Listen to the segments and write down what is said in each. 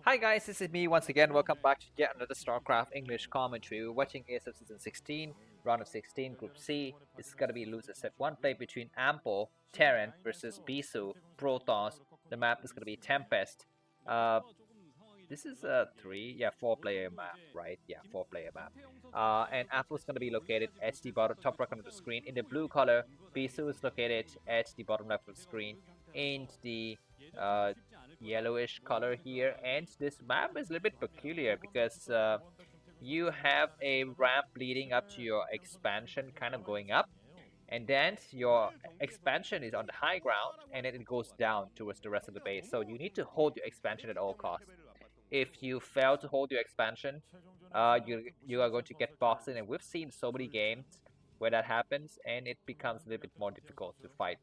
Hi guys, this is me once again. Welcome back to yet another Starcraft English commentary. We're watching ASL Season 16, Round of 16, Group C. This is going to be loser set 1 play between Ample, Terran versus Bisu, Protoss. The map is going to be Tempest. This is a 4-player map, right? Yeah, 4-player map. And Apple is going to be located at the bottom top right corner of the screen in the blue color. Bisu is located at the bottom left of the screen in the yellowish color here. And this map is a little bit peculiar because you have a ramp leading up to your expansion kind of going up. And then your expansion is on the high ground and then it goes down towards the rest of the base. So you need to hold your expansion at all costs. If you fail to hold your expansion, you are going to get boxed in, and we've seen so many games where that happens, and it becomes a little bit more difficult to fight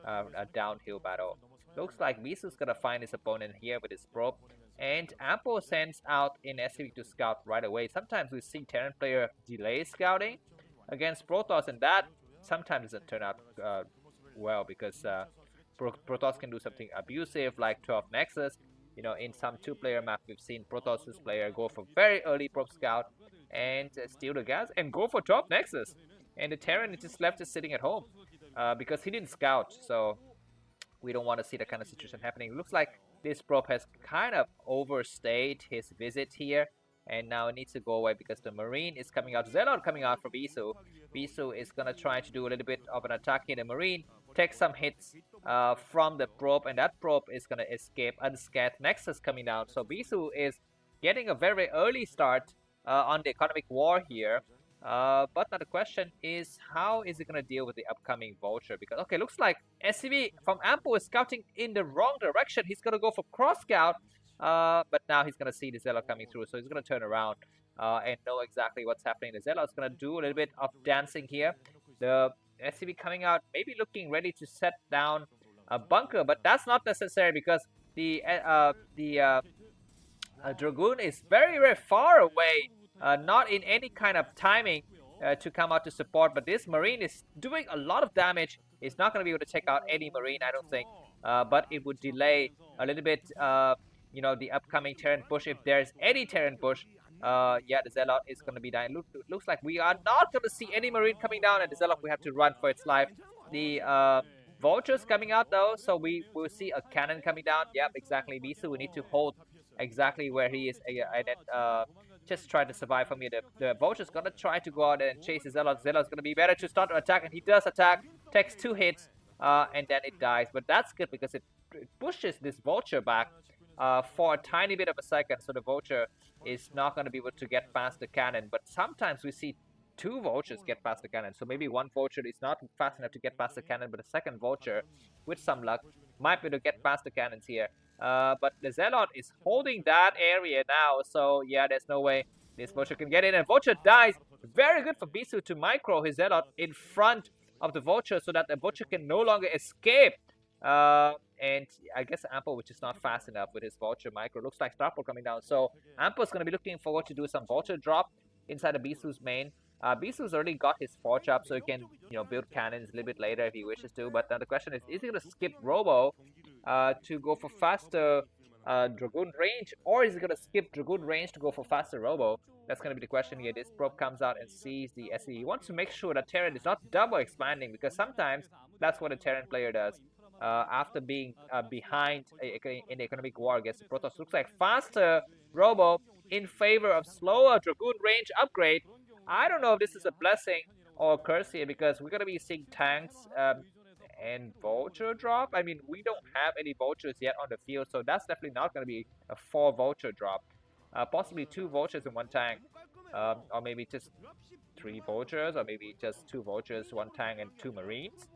a downhill battle. Looks like Bisu's gonna find his opponent here with his probe, and Ampo sends out in SCV to scout right away. Sometimes we see Terran player delay scouting against Protoss, and that sometimes doesn't turn out well because Protoss can do something abusive like 12 Nexus. You know, in some 2-player map, we've seen Protoss' player go for very early probe scout and steal the gas and go for 12 Nexus. And the Terran is just left just sitting at home because he didn't scout. So we don't want to see that kind of situation happening. It looks like this probe has kind of overstayed his visit here. And now it needs to go away because the Marine is coming out. Zelle coming out for Bisu. Bisu is going to try to do a little bit of an attack here. The Marine takes some hits from the probe, and that probe is going to escape unscathed. Nexus coming down. So Bisu is getting a very early start on the economic war here. But now the question is, how is it going to deal with the upcoming vulture? Because, okay, looks like SCV from Ampo is scouting in the wrong direction. He's going to go for cross scout. But now he's going to see the Zelle coming through, so he's going to turn around and know exactly what's happening. The Zelle is going to do a little bit of dancing here. The SCV coming out, maybe looking ready to set down a bunker, but that's not necessary because the Dragoon is very, very far away, not in any kind of timing to come out to support. But this Marine is doing a lot of damage. He's not going to be able to take out any Marine, I don't think, but it would delay a little bit you know, the upcoming Terran push. If there's any Terran push, yeah, the Zelle is going to be dying. Looks like we are not going to see any Marine coming down, and the Zelle we have to run for its life. The Vulture's coming out though, so we will see a cannon coming down. Yep, exactly. Bisu, we need to hold exactly where he is, and then just try to survive from here. The Vulture's going to try to go out and chase the Zelle. Zelle's going to be better to start to attack, and he does attack, takes 2 hits, and then it dies. But that's good because it pushes this Vulture back for a tiny bit of a second, so the Vulture is not going to be able to get past the cannon. But sometimes we see 2 Vultures get past the cannon, so maybe 1 Vulture is not fast enough to get past the cannon, but a second Vulture, with some luck, might be able to get past the cannons here. But the Zealot is holding that area now, so yeah, there's no way this Vulture can get in, and Vulture dies. Very good for Bisu to micro his Zealot in front of the Vulture so that the Vulture can no longer escape. And I guess Ampo, which is not fast enough with his Vulture micro. Looks like Starport coming down. So Ampo's going to be looking forward to do some Vulture drop inside of Bisu's main. Bisu's already got his Forge up, so he can, you know, build cannons a little bit later if he wishes to. But now the question is he going to skip Robo to go for faster Dragoon range, or is he going to skip Dragoon range to go for faster Robo? That's going to be the question here. This probe comes out and sees the SE. He wants to make sure that Terran is not double expanding, because sometimes that's what a Terran player does. After being behind in the economic war against the Protoss. Looks like faster Robo in favor of slower Dragoon range upgrade. I don't know if this is a blessing or a curse here, because we're going to be seeing tanks and Vulture drop. I mean, we don't have any Vultures yet on the field, so that's definitely not going to be a 4 Vulture drop. Possibly 2 Vultures in 1 tank, or maybe just 3 Vultures, or maybe just 2 Vultures, 1 tank, and 2 Marines.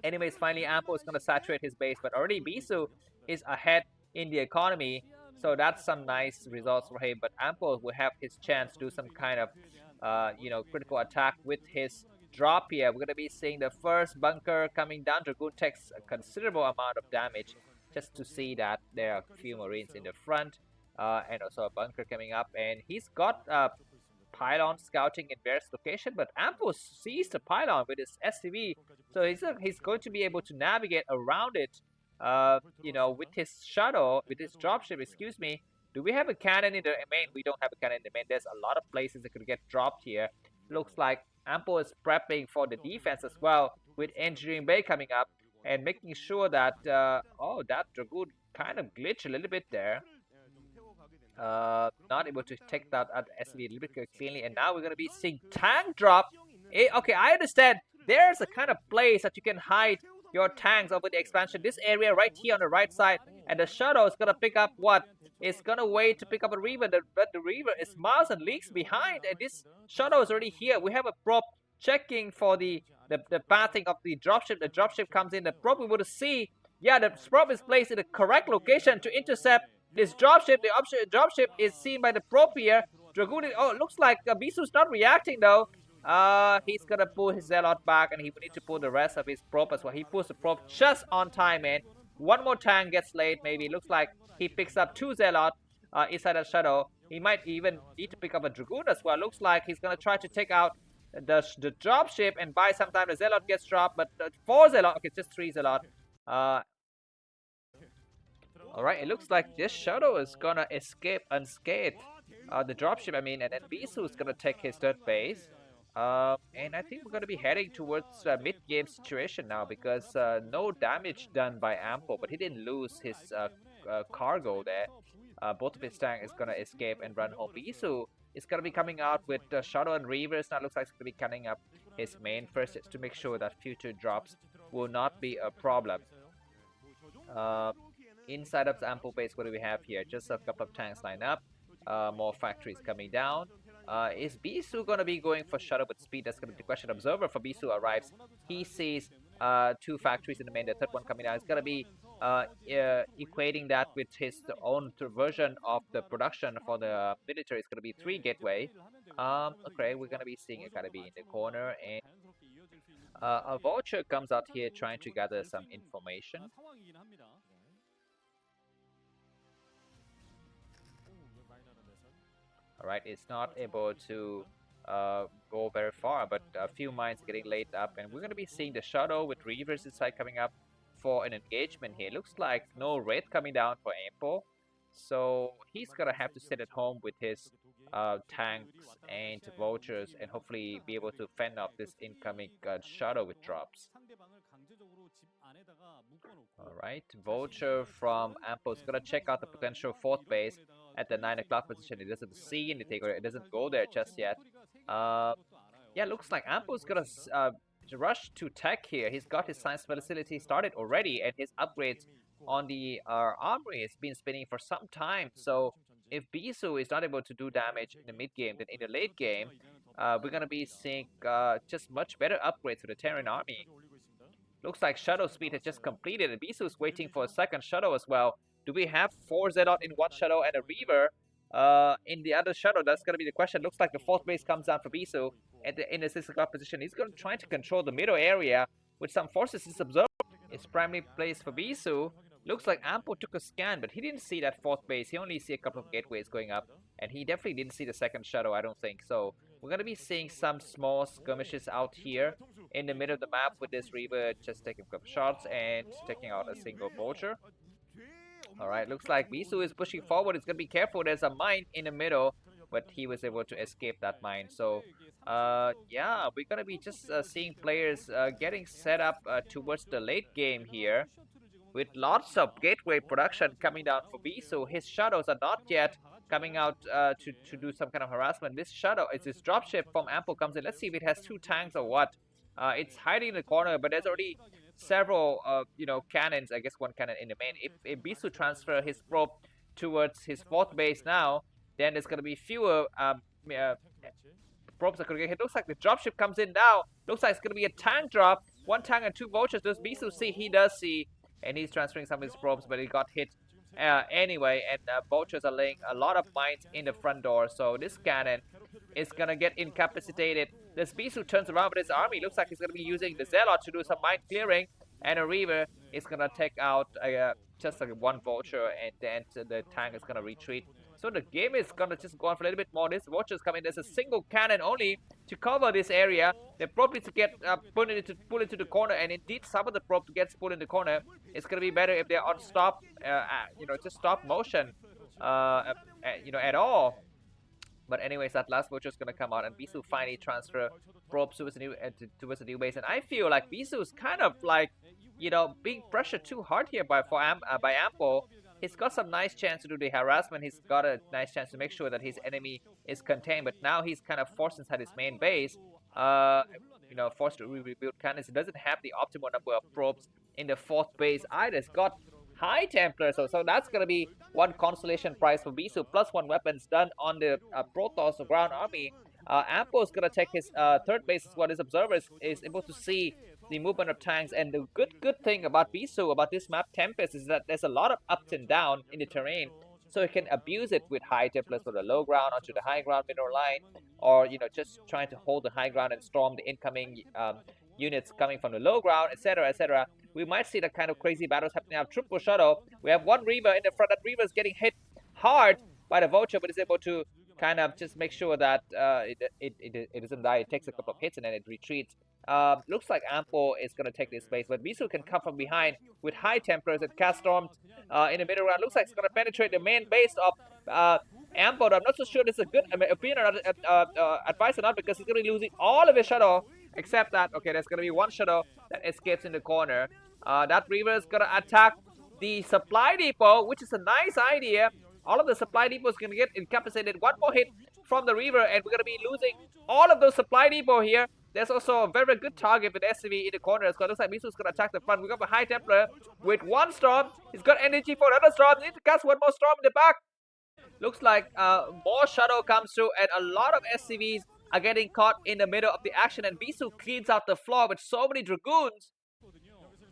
Anyways, finally, Ampo is going to saturate his base, but already Bisu is ahead in the economy, so that's some nice results for him. But Ampo will have his chance to do some kind of, you know, critical attack with his drop here. We're going to be seeing the first bunker coming down. Dragoon takes a considerable amount of damage just to see that there are a few Marines in the front, and also a bunker coming up. And he's got pylon scouting in various locations, but Ampo sees the pylon with his SCV, so he's going to be able to navigate around it, you know, with his shuttle, with his dropship, excuse me, Do we have a cannon in the main? We don't have a cannon in the main. There's a lot of places that could get dropped here. Looks like Ample is prepping for the defense as well, with Engineering Bay coming up and making sure that oh, that Dragoon kind of glitched a little bit there. Not able to take that at SLE a little bit cleanly, and now we're gonna be seeing tank drop. Okay, I understand. There's a kind of place that you can hide your tanks over the expansion. This area right here on the right side, and the Shadow is gonna pick up what? It's gonna wait to pick up a Reaver, but the Reaver is miles and leagues behind, and this Shadow is already here. We have a prop checking for the pathing of the dropship. The dropship comes in. The prop we would see. Yeah, the prop is placed in the correct location to intercept this dropship. The dropship is seen by the prop here. Dragoon, oh, it looks like Bisu's not reacting though. He's gonna pull his Zealot back, and he will need to pull the rest of his prop as well. He pulls the prop just on time, man. One more tank gets late, maybe. Looks like he picks up 2 Zealot inside the Shadow. He might even need to pick up a Dragoon as well. Looks like he's gonna try to take out the dropship and buy some time. The Zealot gets dropped, but 4 Zealot. Okay, just 3 Zealot. Alright, it looks like this Shadow is gonna escape unscathed. The dropship, I mean, and then Bisu is gonna take his 3rd base. And I think we're gonna be heading towards mid-game situation now, because no damage done by Ample, but he didn't lose his cargo there. Both of his tanks is gonna escape and run home. Bisu is gonna be coming out with Shadow and Reavers. Now looks like he's gonna be cutting up his main first to make sure that future drops will not be a problem. Inside of the Ample base, what do we have here? Just a couple of tanks lined up. More factories coming down. Is Bisu gonna be going for Shadow with speed? That's gonna be the question. Observer for Bisu arrives. He sees 2 factories in the main. The 3rd one coming down. It's gonna be equating that with his own version of the production for the military. It's gonna be 3 gateway. Okay, we're gonna be seeing it gonna be in the corner, and a vulture comes out here trying to gather some information. Alright, it's not able to go very far, but a few mines getting laid up, and we're going to be seeing the Shadow with Reavers inside coming up for an engagement here. Looks like no raid coming down for Ample, so he's going to have to sit at home with his tanks and vultures and hopefully be able to fend off this incoming Shadow with drops. Alright, vulture from Ample is going to check out the potential 4th base at the 9 o'clock position. It doesn't see anything, or it doesn't go there just yet. Yeah, looks like Ample's gonna rush to tech here. He's got his science facility started already, and his upgrades on the armory has been spinning for some time. So if Bisu is not able to do damage in the mid game, then in the late game, we're gonna be seeing just much better upgrades for the Terran army. Looks like Shadow speed has just completed, and Bisu is waiting for a 2nd Shadow as well. Do we have 4 Zealot in one Shadow and a Reaver in the other Shadow? That's going to be the question. Looks like the 4th base comes down for Bisu in the 6 o'clock position. He's going to try to control the middle area with some forces. His observer is primarily placed for Bisu. Looks like Ample took a scan, but he didn't see that 4th base. He only see a couple of gateways going up, and he definitely didn't see the 2nd Shadow, I don't think. So we're going to be seeing some small skirmishes out here in the middle of the map with this Reaver just taking a couple shots and taking out a single vulture. Alright, looks like Bisu is pushing forward. He's gonna be careful. There's a mine in the middle, but he was able to escape that mine. So, yeah, we're gonna be just seeing players getting set up towards the late game here, with lots of gateway production coming down for Bisu. His Shadows are not yet coming out to do some kind of harassment. This Shadow, it's this dropship from Ample comes in. Let's see if it has 2 tanks or what. It's hiding in the corner, but there's already several cannons. I guess 1 cannon in the main. If Bisu transfer his probe towards his 4th base now, then there's gonna be fewer probes that could get hit. Looks like the dropship comes in now. Looks like it's gonna be a tank drop. 1 tank and 2 vultures. Does Bisu see? He does see, and he's transferring some of his probes, but he got hit anyway. And vultures are laying a lot of mines in the front door, so this cannon is gonna get incapacitated. This Bisu turns around with his army. Looks like he's gonna be using the Zealot to do some mine clearing, and a Reaver is gonna take out just like 1 vulture, and then the tank is gonna retreat. So the game is gonna just go on for a little bit more. This vulture's coming. There's a single cannon only to cover this area. They probably to get pulled into the corner, and indeed some of the probe gets pulled in the corner. It's gonna be better if they're on stop, just stop motion. at all. But anyways, that last vulture is gonna come out, and Bisu finally transfer probes towards the new base. And I feel like Bisu's kind of like, being pressured too hard here by Ampo. He's got some nice chance to do the harassment. He's got a nice chance to make sure that his enemy is contained. But now he's kind of forced inside his main base. Forced to rebuild cannons. He doesn't have the optimal number of probes in the 4th base either. It's got High Templar, so that's gonna be one consolation prize for Bisu, plus 1 weapons done on the Protoss ground army. Ampo is gonna take his 3rd base as well. His observers is able to see the movement of tanks, and the good thing about Bisu, about this map Tempest, is that there's a lot of ups and downs in the terrain, so he can abuse it with High Templars for the low ground onto the high ground middle line, or just trying to hold the high ground and storm the incoming units coming from the low ground, etc., etc. We might see the kind of crazy battles happening now. Triple shuttle. We have one Reaver in the front. That Reaver is getting hit hard by the vulture, but is able to kind of just make sure that it doesn't die. It takes a couple of hits and then it retreats. Looks like Ampo is going to take this space, but Bisu can come from behind with High Templars and cast storms in the middle round. Looks like it's going to penetrate the main base of Ampo. I'm not so sure this is a good opinion or advice or not, because he's going to be losing all of his shuttle, except that, okay, there's going to be one shuttle that escapes in the corner. That Reaver is going to attack the supply depot, which is a nice idea. All of the supply depots going to get incapacitated. One more hit from the Reaver, and we're going to be losing all of those supply depot here. There's also a very good target with SCV in the corner. It looks like Bisu's going to attack the front. We got a High Templar with one storm. He's got energy for another storm. He needs to cast one more storm in the back. Looks like more shuttle comes through, and a lot of SCVs are getting caught in the middle of the action, and Bisu cleans out the floor with so many Dragoons.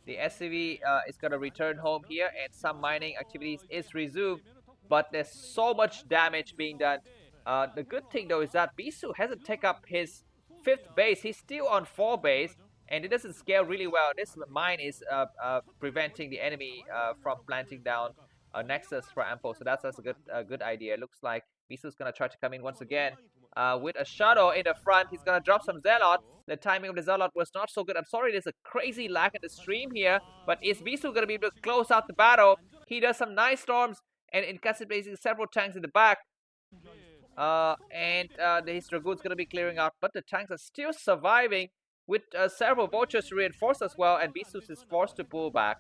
The SCV is going to return home here, and some mining activities is resumed, but there's so much damage being done. The good thing though is that Bisu hasn't taken up his 5th base. He's still on 4 base, and it doesn't scale really well. This mine is preventing the enemy from planting down a nexus for Ampo, so that's a good idea. It looks like Bisu's gonna try to come in once again with a shuttle in the front. He's gonna drop some Zealot. The timing of the Zealot was not so good. I'm sorry, there's a crazy lag in the stream here, but is Bisu gonna be able to close out the battle? He does some nice storms and incapacitating several tanks in the back. His Dragoon's gonna be clearing out, but the tanks are still surviving with several vultures to reinforce as well, and Bisu is forced to pull back.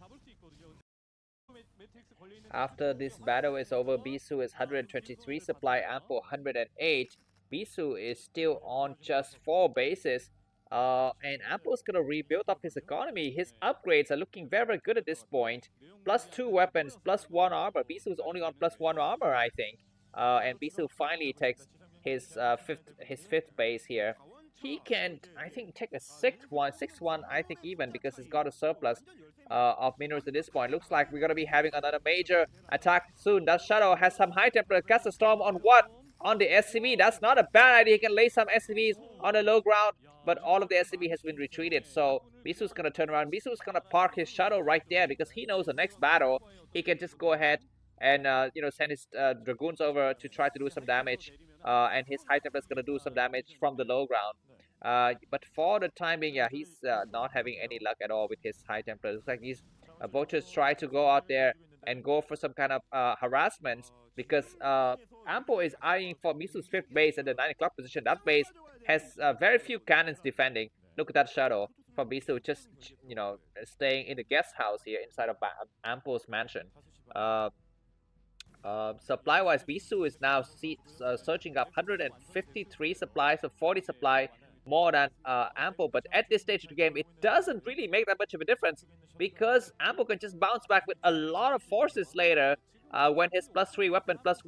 After this battle is over, Bisu is 123 supply, Ampo 108. Bisu is still on just 4 bases. And Ampo is gonna rebuild up his economy. His upgrades are looking very good at this point. Plus 2 weapons, plus 1 armor. Bisu is only on plus 1 armor, I think. And Bisu finally takes his fifth base here. He can, I think, take a 6-1, I think, even, because he's got a surplus of minerals at this point. Looks like we're gonna be having another major attack soon. That Shadow has some High Templar. Cast a storm on what? On the SCV. That's not a bad idea. He can lay some SCVs on the low ground, but all of the SCV has been retreated. So Bisu's gonna turn around. Bisu's gonna park his Shadow right there, because he knows the next battle he can just go ahead and send his Dragoons over to try to do some damage. And his High Templar is gonna do some damage from the low ground. But for the time being, yeah, he's not having any luck at all with his High Templar. Looks like these vultures try to go out there and go for some kind of harassment, because Ampo is eyeing for Bisu's 5th base at the 9 o'clock position. That base has very few cannons defending. Look at that Shadow from Bisu, just staying in the guest house here inside of Ampo's mansion. Supply-wise, Bisu is now searching up 153 supplies, so 40 supply more than Ampo, but at this stage of the game, it doesn't really make that much of a difference, because Ampo can just bounce back with a lot of forces later when his plus 3 weapon, plus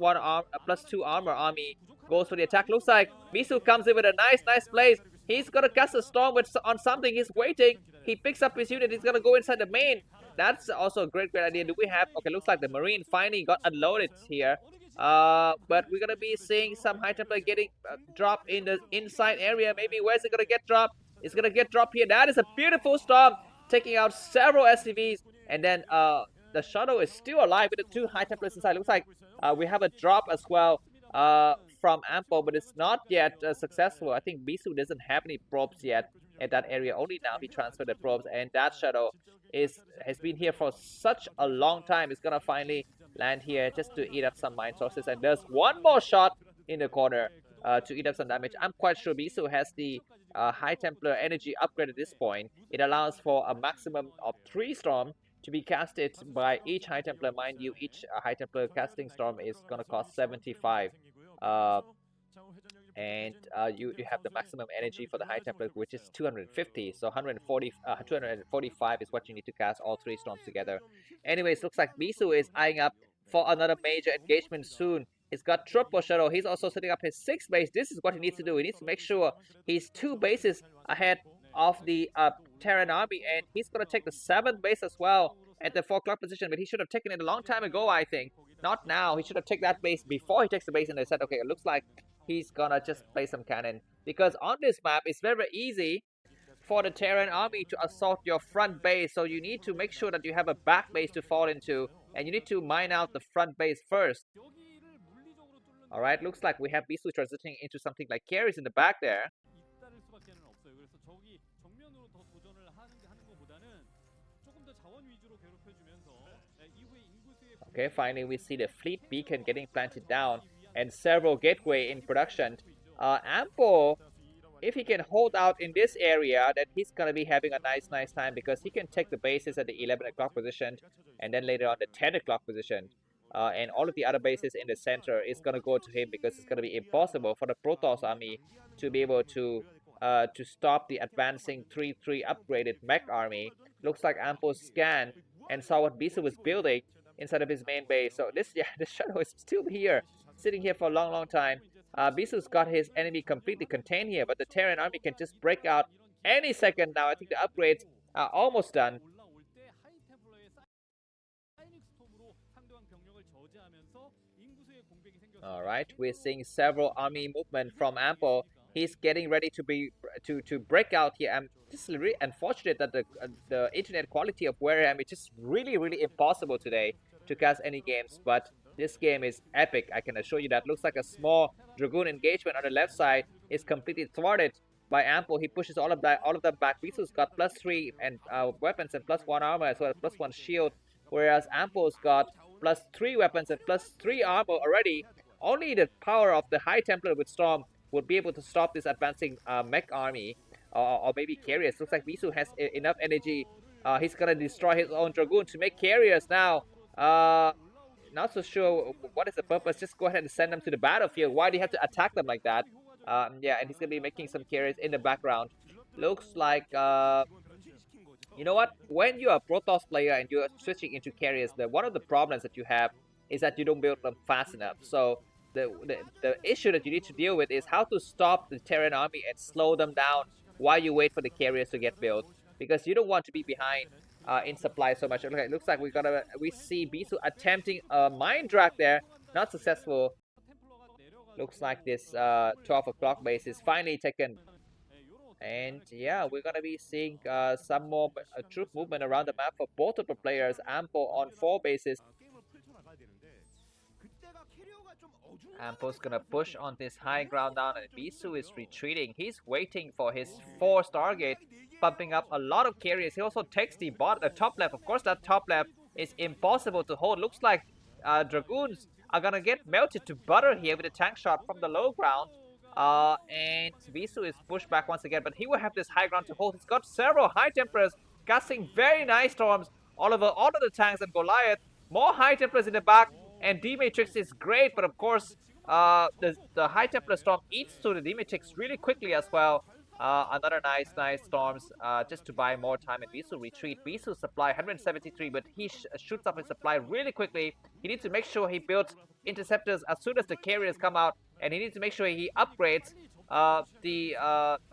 2 armor army goes for the attack. Looks like Bisu comes in with a nice place. He's gonna cast a storm on something. He's waiting. He picks up his unit. He's gonna go inside the main. That's also a great idea. Do we have... Okay, looks like the Marine finally got unloaded here. But we're gonna be seeing some High Templar getting dropped in the inside area. Maybe where's it gonna get dropped? It's gonna get dropped here. That is a beautiful storm, taking out several SCVs. And then the Shadow is still alive with the 2 High Templars inside. Looks like we have a drop as well from Ampo, but it's not yet successful. I think Bisu doesn't have any probes yet at that area. Only now he transferred the probes, and that Shadow has been here for such a long time. It's gonna finally land here just to eat up some mine sources, and there's one more shot in the corner to eat up some damage. I'm quite sure Bisu has the High Templar energy upgrade at this point. It allows for a maximum of 3 storm to be casted by each High Templar. Mind you, each High Templar casting storm is gonna cost 75. And you have the maximum energy for the High Templar, which is 250. So 245 is what you need to cast all 3 storms together. Anyways, looks like Bisu is eyeing up for another major engagement soon. He's got triple shuttle. He's also setting up his 6th base. This is what he needs to do. He needs to make sure he's 2 bases ahead of the Terran army, and he's gonna take the 7th base as well at the 4 o'clock position. But he should have taken it a long time ago, I think. Not now. He should have taken that base before he takes the base, and they said, okay, it looks like he's gonna just play some cannon, because on this map it's very easy for the Terran army to assault your front base. So you need to make sure that you have a back base to fall into, and you need to mine out the front base first. Alright, looks like we have Bisu transitioning into something like carries in the back there. Okay, finally we see the fleet beacon getting planted down and several gateway in production. Ample, if he can hold out in this area, then he's gonna be having a nice time, because he can take the bases at the 11 o'clock position, and then later on the 10 o'clock position. And all of the other bases in the center is gonna go to him, because it's gonna be impossible for the Protoss army to be able to stop the advancing 3-3 upgraded mech army. Looks like Ample scanned and saw what Bisu was building inside of his main base. So this, yeah, the shadow is still here, sitting here for a long time. Bisu's got his enemy completely contained here, but the Terran army can just break out any second now. I think the upgrades are almost done. Alright, we're seeing several army movement from Ample. He's getting ready to break out here. I'm just really unfortunate that the internet quality of Wareham is just really impossible today to cast any games, but this game is epic, I can assure you that. Looks like a small Dragoon engagement on the left side is completely thwarted by Ample. He pushes all of them back. Bisu's got +3 and weapons and +1 armor, as well as +1 shield, whereas Ample's got +3 weapons and +3 armor already. Only the power of the High Templar with Storm would be able to stop this advancing mech army, or maybe carriers. Looks like Bisu has enough energy. He's gonna destroy his own Dragoon to make carriers now. Not so sure what is the purpose. Just go ahead and send them to the battlefield. Why do you have to attack them like that? Yeah, and he's gonna be making some carriers in the background. Looks like, you know what? When you're a Protoss player and you're switching into carriers, one of the problems that you have is that you don't build them fast enough. So the issue that you need to deal with is how to stop the Terran army and slow them down while you wait for the carriers to get built, because you don't want to be behind in supply so much. Okay, it looks like we see Bisu attempting a mine drag there, not successful. Looks like this 12 o'clock base is finally taken, and yeah, we're gonna be seeing some more troop movement around the map for both of the players. Ample on 4 bases. Ample's gonna push on this high ground down, and Bisu is retreating. He's waiting for his 4 Stargate, pumping up a lot of carriers. He also takes the top left. Of course, that top left is impossible to hold. Looks like Dragoons are gonna get melted to butter here with a tank shot from the low ground. And Bisu is pushed back once again, but he will have this high ground to hold. He's got several High Templars casting very nice storms all over all of the tanks and Goliath. More High Templars in the back, and D-Matrix is great, but of course the High Templar storm eats through the D-Matrix really quickly as well. Another nice storms just to buy more time, and Bisu retreat. Bisu supply 173, but he shoots up his supply really quickly. He needs to make sure he builds interceptors as soon as the carriers come out, and he needs to make sure he upgrades the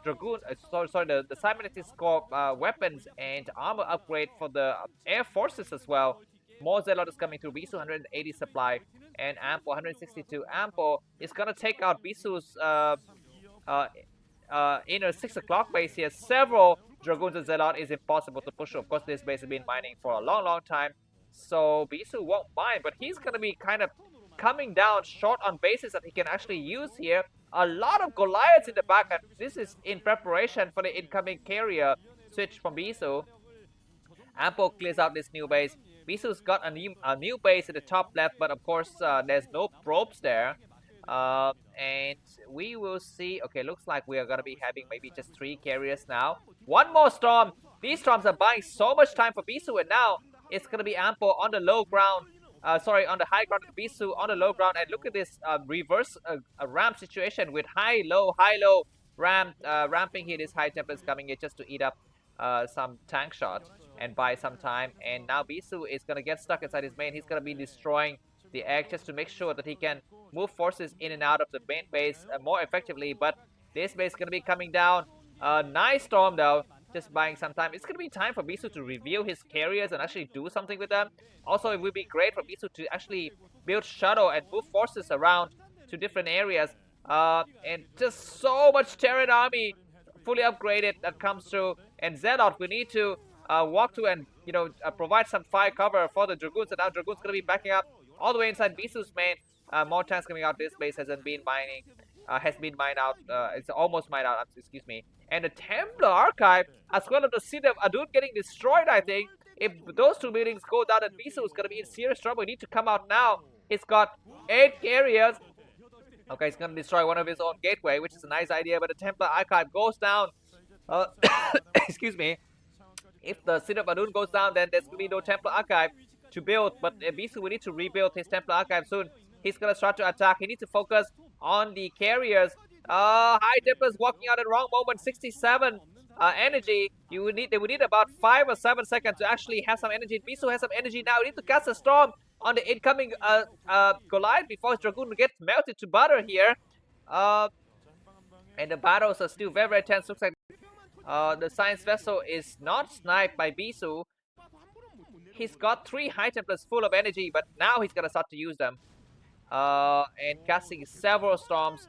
Dragoon, the Cybernetic Score weapons and armor upgrade for the air forces as well. More Zelle is coming through. Bisu 180 supply, and Ample 162. Ample is gonna take out Bisu's inner 6 o'clock base here. Several Dragoons and Zealot is impossible to push. Of course, this base has been mining for a long time, so Bisu won't mine, but he's gonna be kind of coming down short on bases that he can actually use here. A lot of Goliaths in the back, and this is in preparation for the incoming carrier switch from Bisu. Ample clears out this new base. Bisu's got a new base at the top left, but of course there's no probes there. And we will see. Okay, looks like we are gonna be having maybe just 3 carriers now. One more storm. These storms are buying so much time for Bisu, and now it's gonna be Ample on the low ground. Sorry, on the high ground, Bisu on the low ground, and look at this reverse ramp situation with high low ramping here. This high Tempest coming here just to eat up some tank shots and buy some time. And now Bisu is gonna get stuck inside his main. He's gonna be destroying the egg just to make sure that he can move forces in and out of the main base more effectively. But this base is gonna be coming down. Nice storm though. Just buying some time. It's gonna be time for Bisu to reveal his carriers and actually do something with them. Also, it would be great for Bisu to actually build shuttle and move forces around to different areas. And just so much Terran army fully upgraded that comes through. And Zelle, we need to walk to and provide some fire cover for the Dragoons. And now Dragoons gonna be backing up all the way inside Bisu's main. More tanks coming out. This base hasn't been mining. Has been mined out. It's almost mined out. Excuse me. And the Templar Archive, as well as the City of Adun getting destroyed, I think. If those 2 buildings go down, then Bisu is going to be in serious trouble. He needs to come out now. He's got 8 carriers. Okay, he's going to destroy one of his own gateway, which is a nice idea. But the Templar Archive goes down. Excuse me. If the City of Adun goes down, then there's going to be no Templar Archive to build. But Bisu will need to rebuild his Templar Archive soon. He's going to start to attack. He needs to focus on the carriers. High Templars walking out at the wrong moment. 67 energy. They would need about 5 or 7 seconds to actually have some energy. Bisu has some energy now. We need to cast a storm on the incoming Goliath before his Dragoon gets melted to butter here. And the battles are still very tense. Looks like the science vessel is not sniped by Bisu. He's got 3 High Templars full of energy, but now he's gonna start to use them. And casting several storms.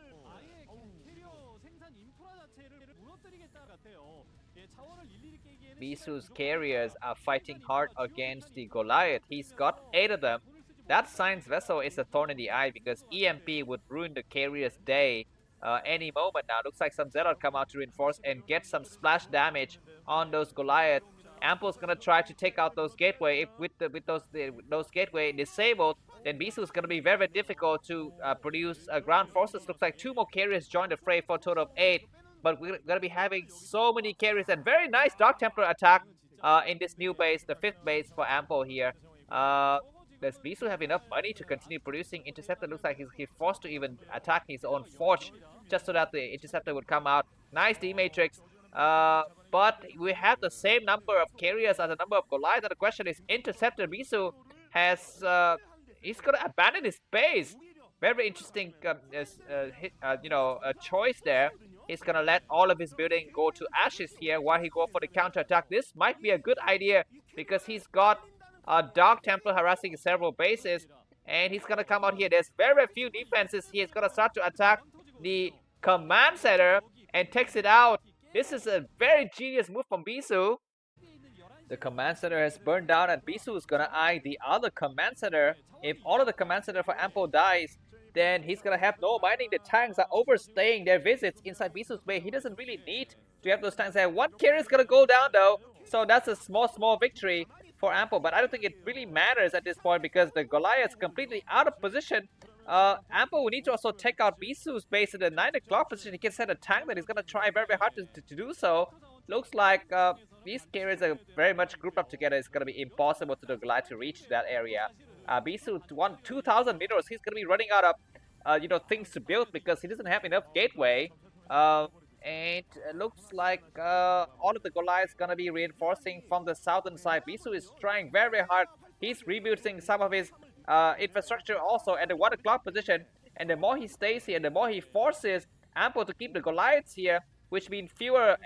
Bisu's carriers are fighting hard against the Goliath. He's got 8 of them. That science vessel is a thorn in the eye because EMP would ruin the carrier's day any moment now. Looks like some Zelle come out to reinforce and get some splash damage on those Goliath. Ample's gonna try to take out those gateway. If with those gateway disabled, then Bisu is gonna be very difficult to produce ground forces. Looks like 2 more carriers join the fray for a total of 8. But we're gonna be having so many carries and very nice Dark Templar attack in this new base, the 5th base for Ample here. Does Bisu have enough money to continue producing Interceptor? Looks like he's forced to even attack his own forge just so that the Interceptor would come out. Nice D-Matrix. But we have the same number of carriers as the number of Goliath. And the question is, Interceptor Bisu has he's gonna abandon his base. Very interesting, choice there. He's gonna let all of his building go to ashes here while he go for the counter attack. This might be a good idea because he's got a Dark Templar harassing several bases, and he's gonna come out here. There's very few defenses. He's gonna start to attack the command center and takes it out. This is a very genius move from Bisu. The command center has burned down, and Bisu is gonna eye the other command center. If all of the command center for Ample dies, then he's gonna have no mining. The tanks are overstaying their visits inside Bisu's bay. He doesn't really need to have those tanks there. 1 carrier is gonna go down though, so that's a small victory for Ample. But I don't think it really matters at this point because the Goliath is completely out of position. Ample will need to also take out Bisu's base at the 9 o'clock position. He can send a tank that he's gonna try very hard to do so. Looks like these carriers are very much grouped up together. It's gonna be impossible to the Goliath to reach that area. Bisu won 2,000 meters. He's gonna be running out of things to build because he doesn't have enough gateway. And it looks like all of the Goliaths gonna be reinforcing from the southern side. Bisu is trying very hard. He's rebuilding some of his infrastructure also at the 1 o'clock position. And the more he stays here, the more he forces Ample to keep the Goliaths here, which means fewer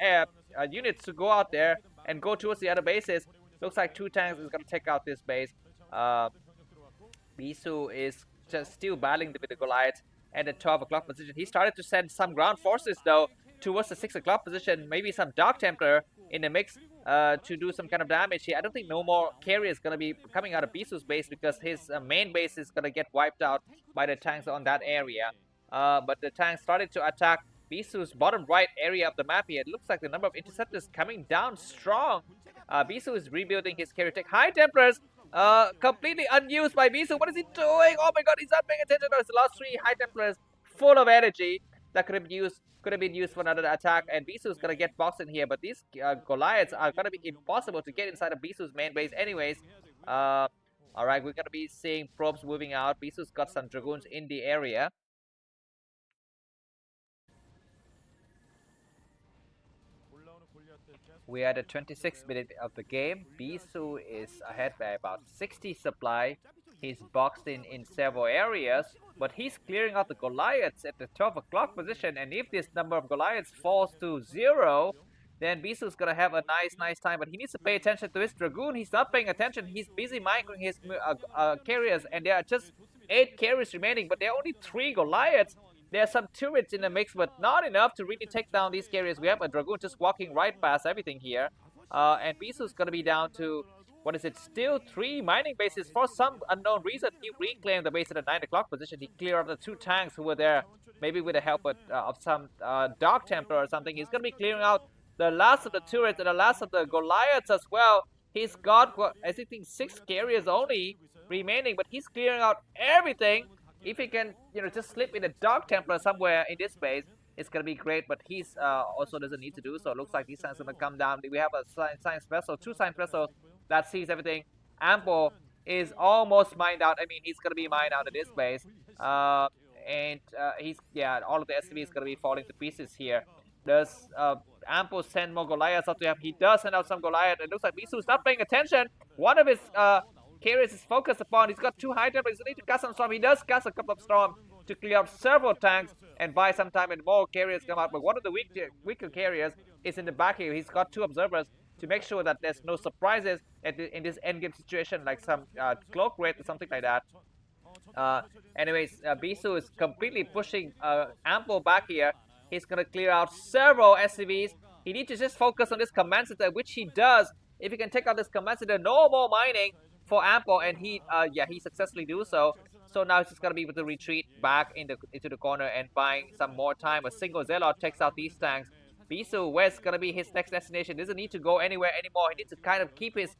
units to go out there and go towards the other bases. Looks like 2 tanks is gonna take out this base. Bisu is just still battling with the Goliath at the 12 o'clock position. He started to send some ground forces though towards the 6 o'clock position. Maybe some Dark Templar in the mix to do some kind of damage here. I don't think no more carrier is going to be coming out of Bisu's base because his main base is going to get wiped out by the tanks on that area. But the tanks started to attack Bisu's bottom right area of the map here. It looks like the number of interceptors coming down strong. Bisu is rebuilding his carrier tech. High Templars Completely unused by Bisu. What is he doing? Oh my god, he's not paying attention to his last 3 High Templars full of energy that could have been used for another attack, and Bisu's gonna get boxed in here, but these Goliaths are gonna be impossible to get inside of Bisu's main base anyways. Alright, we're gonna be seeing probes moving out. Bisu's got some Dragoons in the area. We are at the 26th minute of the game. Bisu is ahead by about 60 supply. He's boxed in several areas, but he's clearing out the Goliaths at the 12 o'clock position. And if this number of Goliaths falls to 0, then Bisu's gonna have a nice time. But he needs to pay attention to his Dragoon. He's not paying attention. He's busy microing his carriers, and there are just 8 carriers remaining. But there are only 3 Goliaths. There are some turrets in the mix, but not enough to really take down these carriers. We have a Dragoon just walking right past everything here. And Bisu's gonna be down to, what is it, still 3 mining bases. For some unknown reason, he reclaimed the base at the 9 o'clock position. He cleared up the 2 tanks who were there, maybe with the help of some Dark Templar or something. He's gonna be clearing out the last of the turrets and the last of the Goliaths as well. He's got, I think, 6 carriers only remaining, but he's clearing out everything. If he can, just slip in a Dark Templar somewhere in this base, it's gonna be great. But he's also doesn't need to do so. It looks like these signs are gonna come down. We have a science vessel, 2 science vessels that sees everything. Ample is almost mined out. I mean, he's gonna be mined out of this base. And all of the SCV is gonna be falling to pieces here. Does Ample send more Goliaths out to him? He does send out some Goliath. It looks like Bisu's not paying attention. One of his carriers is focused upon. He's got 2 High Templars. He needs to cast some Storm. He does cast a couple of Storm to clear up several tanks and buy some time, and more carriers come out. But one of the weaker carriers is in the back here. He's got 2 observers to make sure that there's no surprises in this endgame situation, like some cloak raid or something like that. Anyways, Bisu is completely pushing Ample back here. He's gonna clear out several SCVs. He needs to just focus on this command center, which he does. If he can take out this command center, no more mining for Ample, and he successfully do so. So now he's just gonna be able to retreat back into the corner and buying some more time. A single Zealot takes out these tanks. Bisu, where's gonna be his next destination? Doesn't need to go anywhere anymore. He needs to kind of keep his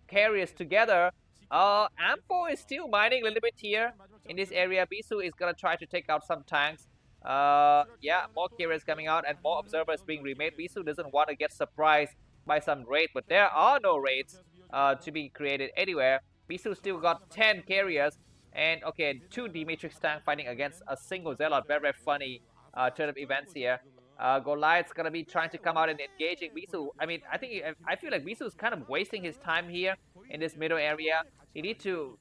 carriers together. Ample is still mining a little bit here in this area. Bisu is gonna try to take out some tanks. More carriers coming out and more observers being remade. Bisu doesn't want to get surprised by some raid, but there are no raids to be created anywhere. Bisu still got 10 carriers, and okay, 2 D-Matrix tank fighting against a single Zealot. Very funny turn of events here. Goliath's gonna be trying to come out and engaging Bisu. I mean, I feel like Bisu is kind of wasting his time here in this middle area. He needs to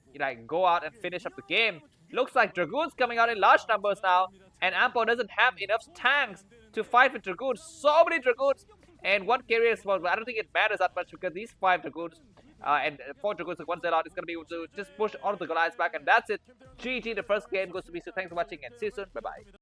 go out and finish up the game. Looks like Dragoons coming out in large numbers now, and Ampo doesn't have enough tanks to fight with Dragoons. So many Dragoons and 1 carrier is small, but I don't think it matters that much because these 5 Dragoons and 4 Dragoons and 1 Zealot is going to be able to just push all of the Goliaths back, and that's it. GG, the first game goes to Bisu. Thanks for watching and see you soon. Bye bye.